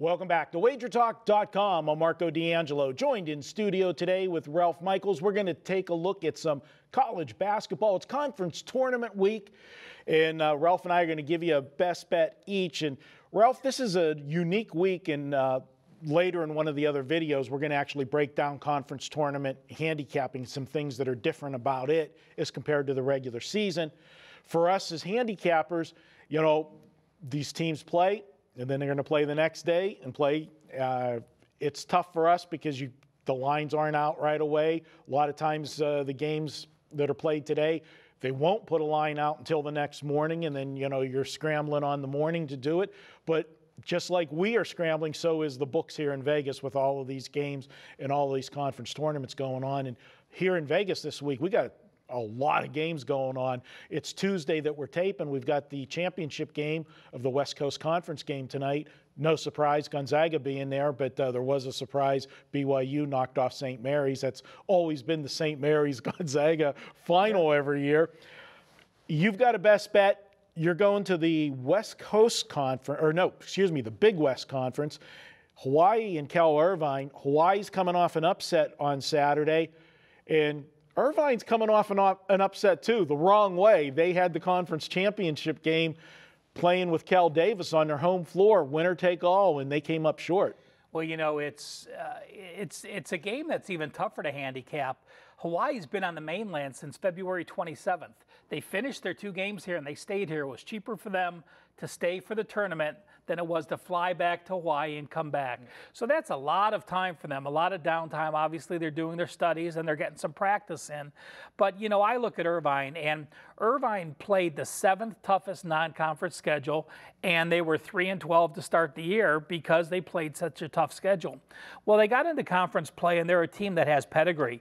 Welcome back to WagerTalk.com. I'm Marco D'Angelo, joined in studio today with Ralph Michaels. We're going to take a look at some college basketball. It's conference tournament week, and Ralph and I are going to give you a best bet each. And Ralph, this is a unique week, and later in one of the other videos, we're going to actually break down conference tournament, handicapping some things that are different about it as compared to the regular season. For us as handicappers, you know, these teams play, and then they're going to play the next day and play. It's tough for us because the lines aren't out right away. A lot of times the games that are played today, they won't put a line out until the next morning, and then, you know, you're scrambling on the morning to do it. But just like we are scrambling, so is the books here in Vegas with all of these games and all of these conference tournaments going on. And here in Vegas this week, we got a lot of games going on. It's Tuesday that we're taping. We've got the championship game of the West Coast Conference game tonight. No surprise, Gonzaga being there, but there was a surprise. BYU knocked off St. Mary's. That's always been the St. Mary's-Gonzaga final every year. You've got a best bet. You're going to the West Coast Conference, or no, excuse me, the Big West Conference. Hawaii and Cal Irvine. Hawaii's coming off an upset on Saturday, and Irvine's coming off an upset too, the wrong way. They had the conference championship game playing with Cal Davis on their home floor, winner take all, and they came up short. Well, you know, it's a game that's even tougher to handicap. Hawaii's been on the mainland since February 27th. They finished their 2 games here and they stayed here. It was cheaper for them to stay for the tournament than it was to fly back to Hawaii and come back. So that's a lot of time for them, a lot of downtime. Obviously, they're doing their studies and they're getting some practice in. But, you know, I look at Irvine, and Irvine played the 7th toughest non-conference schedule, and they were 3-12 to start the year because they played such a tough schedule. Well, they got into conference play, and they're a team that has pedigree.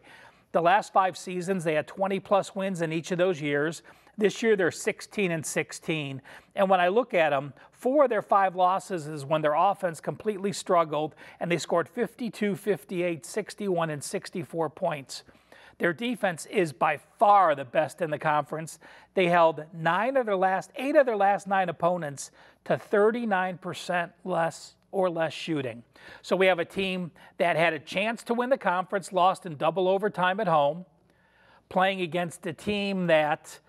The last 5 seasons, they had 20-plus wins in each of those years. This year, they're 16-16. And when I look at them, 4 of their 5 losses is when their offense completely struggled, and they scored 52, 58, 61, and 64 points. Their defense is by far the best in the conference. They held 8 of their last 9 opponents to 39% less or less shooting. So we have a team that had a chance to win the conference, lost in double overtime at home, playing against a team that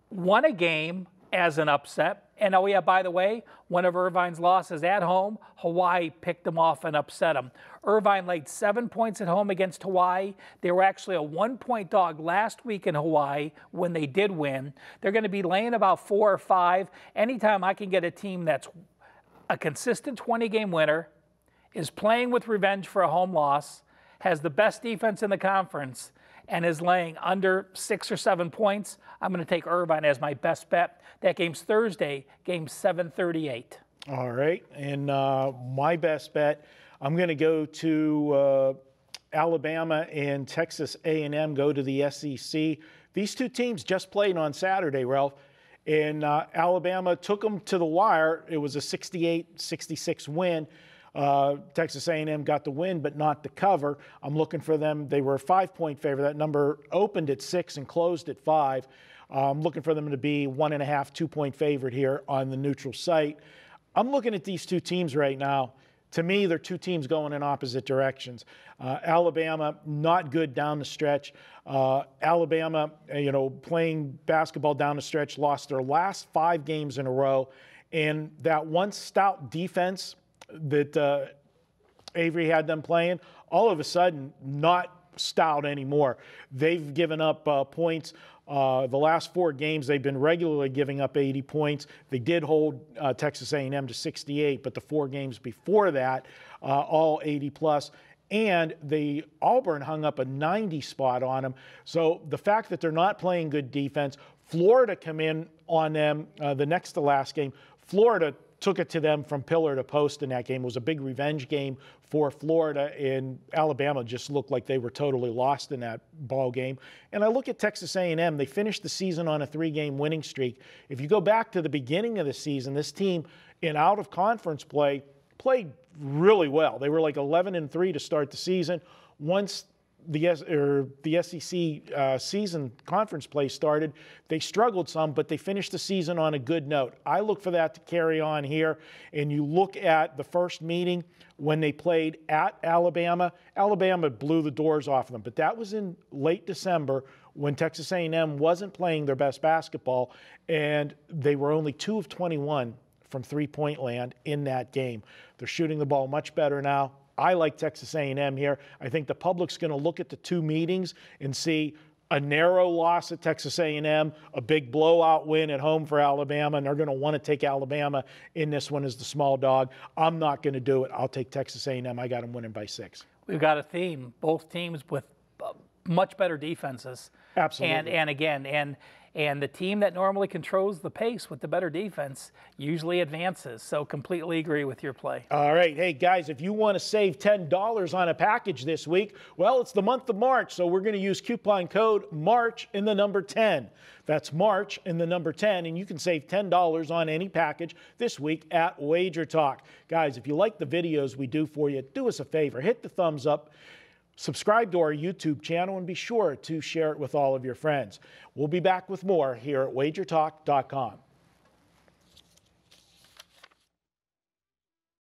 won a game as an upset. And oh yeah, by the way, one of Irvine's losses at home, Hawaii picked them off and upset them. Irvine laid 7 points at home against Hawaii. They were actually a 1-point dog last week in Hawaii when they did win. They're going to be laying about 4 or 5. Anytime I can get a team that's a consistent 20-game winner, is playing with revenge for a home loss, has the best defense in the conference, and is laying under 6 or 7 points, I'm going to take Irvine as my best bet. That game's Thursday, game 7:38. All right, and my best bet, I'm going to go to Alabama and Texas A&M, go to the SEC. These 2 teams just played on Saturday, Ralph, and Alabama took them to the wire. It was a 68-66 win. Texas A&M got the win, but not the cover. I'm looking for them. They were a 5-point favorite. That number opened at 6 and closed at 5. I'm looking for them to be 1.5, 2-point favorite here on the neutral site. I'm looking at these 2 teams right now. To me, they're 2 teams going in opposite directions. Alabama, not good down the stretch. Alabama, you know, playing basketball down the stretch, lost their last 5 games in a row. And that once stout defense that Avery had them playing, all of a sudden not stout anymore. They've given up points. The last 4 games, they've been regularly giving up 80 points. They did hold Texas A&M to 68, but the 4 games before that, all 80-plus. And Auburn hung up a 90 spot on them. So the fact that they're not playing good defense, Florida come in on them the next to last game. Florida took it to them from pillar to post in that game. It was a big revenge game for Florida, and Alabama just looked like they were totally lost in that ball game. And I look at Texas A&M. They finished the season on a 3-game winning streak. If you go back to the beginning of the season, this team in out-of-conference play played really well. They were like 11-3 to start the season. Once the SEC season conference play started, they struggled some, but they finished the season on a good note. I look for that to carry on here. And you look at the first meeting when they played at Alabama. Alabama blew the doors off of them, but that was in late December when Texas A&M wasn't playing their best basketball, and they were only 2 of 21 from three-point land in that game. They're shooting the ball much better now. I like Texas A&M here. I think the public's going to look at the two meetings and see a narrow loss at Texas A&M, a big blowout win at home for Alabama, and they're going to want to take Alabama in this one as the small dog. I'm not going to do it. I'll take Texas A&M. I got them winning by 6. We've got a theme. Both teams with much better defenses. Absolutely. And the team that normally controls the pace with the better defense usually advances. So completely agree with your play. All right. Hey, guys, if you want to save $10 on a package this week, well, it's the month of March, so we're going to use coupon code MARCH in the number 10. That's March in the number 10, and you can save $10 on any package this week at WagerTalk. Guys, if you like the videos we do for you, do us a favor. Hit the thumbs up. Subscribe to our YouTube channel and be sure to share it with all of your friends. We'll be back with more here at WagerTalk.com.